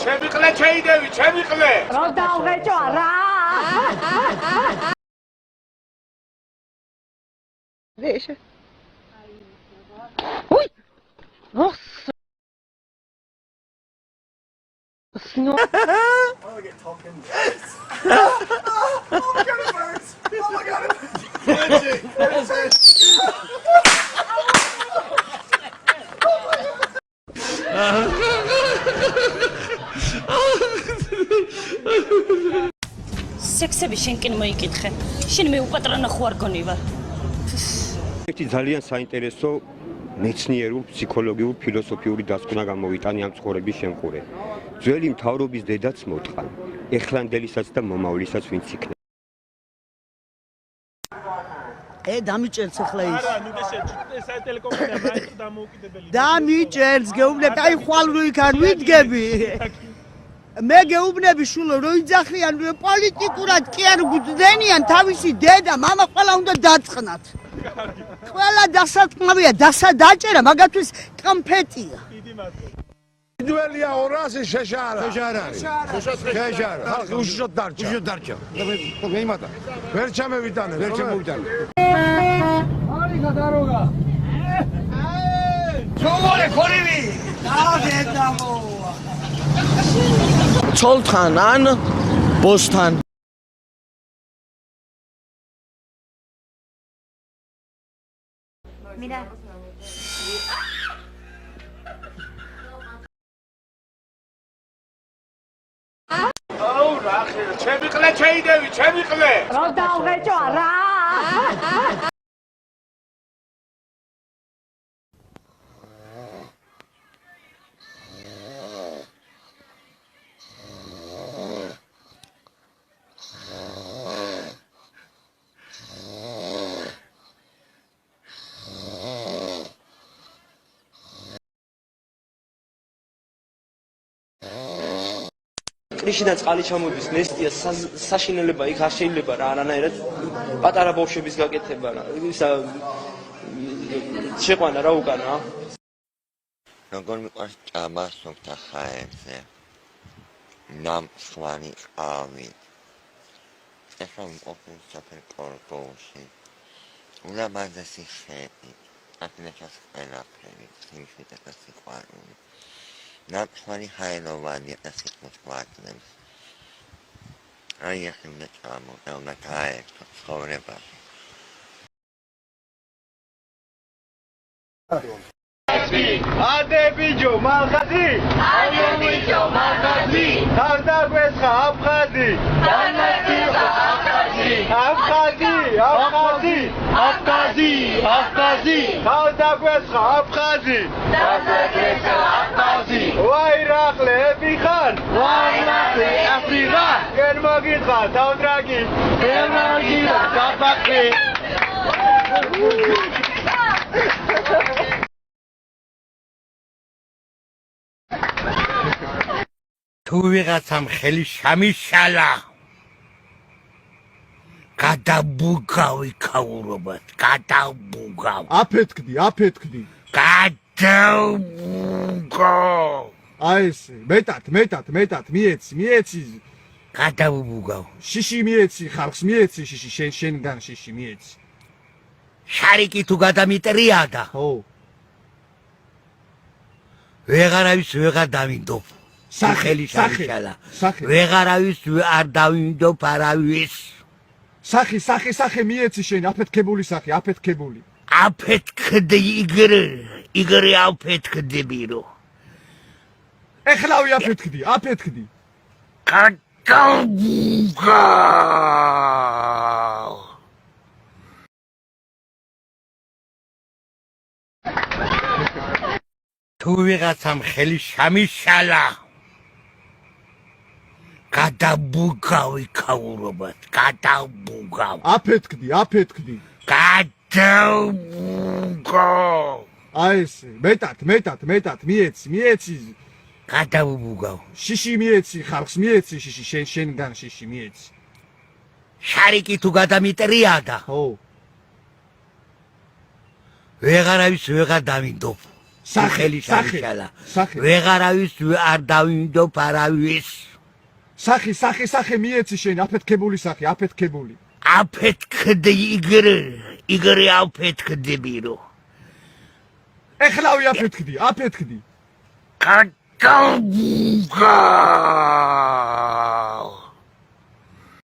ჩემი ყლე შეიდევი, ჩემი ყლე. რო დავღეჭო რა. Deze. Oei! Och. Snor. Oh, I get talking. Oh my god, it hurts. Oh my god, it hurts. სექსები შენ კენ მოიკითხე. შენ მე უპატრანა ხო არ გონი ვარ. ერთი ძალიან საინტერესო მეცნიერულ, ფსიქოლოგიურ, ფილოსოფიური დასკვნა გამოვიტანი ამ ცხოვრების შემყურე. ძველი მთავრობის დედაც მოთხან, ეხლანდელისაც და მომავლისაც ვინც იქნება. დამიჭერს ახლა ის. არა, ნუ ეს ტელეკომპანია მაინც დამოუკიდებელი. დამიჭერს, გეუბნები, აი ხვალ რო იქ არ ვიდგები. მე გეუბნები შულო რო იძახიან პოლიტიკურად კი არ გვძდენიან თავისი დედა, მამა ყველა უნდა დაწყნათ. ყველა დასაწყნავია, დასადაჭერა, მაგათთვის კამფეტია. დიდი მადლობა. Duelia orasi შეშარა. შეშარა. ხალხი უშიშოდ დარჩა. მეიმატა. ვერ ჩამევიტანე. ვერ ჩამოვიტანე. არი გადაროგა. ჩოვოლე ხორივი. დაგედამო. ცოლთან ან ბოსთან. Mira. აუ რა ხე, ჩემი ყლე შეიდევი, ჩემი ყლე. რო დავღეჭო რა. კრიშიდან წყალი ჩამოდის, ნესტია საშინელება იქ არ შეიძლება რა არანაირად პატარა ბავშვების გაკეთება რა. ისა შეყვანა რა უკანა. როგორ მიყვარს ჭამა სუფთა ხაერზე. ნამსვანი ყავი. ეხლა მყოფენ საფერ კორპუსში. ულამაზესი ხედი. აკნეჩას ყველაფერი, სიმშვიდე და სიყვარული. ნამსვანი ჰაეროვანი ასეთმოს გვაძლევს. აი ახლა უნდა ჩამოვდევნო გაერთო ცხოვრებაში. ადებიჯო მალხაზი, ადებიჯო მალხაზი, დავდაგვესხა აფხაზი, დავდაგვესხა აფხაზი, აფხაზი, აფხაზი, აფხაზი, აფხაზი, დავდაგვესხა აფხაზი, დავდაგვესხა აფხაზი. ვაი რახლე ებიხან, ვაი რახლე აფრიღან, გენ მოგიძღა თავდრაგი, გენ მოგიძღა საფახი. თუ ვიღაცამ ხელი შამიშალა გადაბუგავი ქაურობად, გადაბუგავ. აფეთქდი. გადაბუგავ. აი ესე, მეტად, მიეცი. გადაბუგავ. შიში მიეცი, ხალხს მიეცი, შიში, შენგან შიში მიეცი. შარიკი თუ გადამიტრიადა. ხო. ვეღარავის ვეღარ დავინდობ. სახელი შამიშალა. ვეღარავის არ დავინდობ არავის. სახე მიეცი შენ, აფეთქებული სახე, აფეთქებული. აფეთქდი იგრე აფეთქდებირო. ეხლავი აფეთქდი. გადაბუგავ. თუ ვიღაცამ ხელი შამიშალა გადაბუგავი ქაურობად, გადაბუგავ. აფეთქდი. გადაბუგავ. აი ესე, მეტად, მიეცი. გადაბუგავ. შიში მიეცი, ხალხს მიეცი, შიში, შენგან შიში მიეცი. შარიკი თუ გადამიტრიადა. ხო. ვეღარავის ვეღარ დავინდობ. სახელი შარიშალა ვეღარავის არ დავინდო ფარავის სახე მიეცი შენ აფეთქებული სახე აფეთქებული აფეთქდი იგრე აფეთქდებირო ეხლავი აფეთქდი კატაბუგავ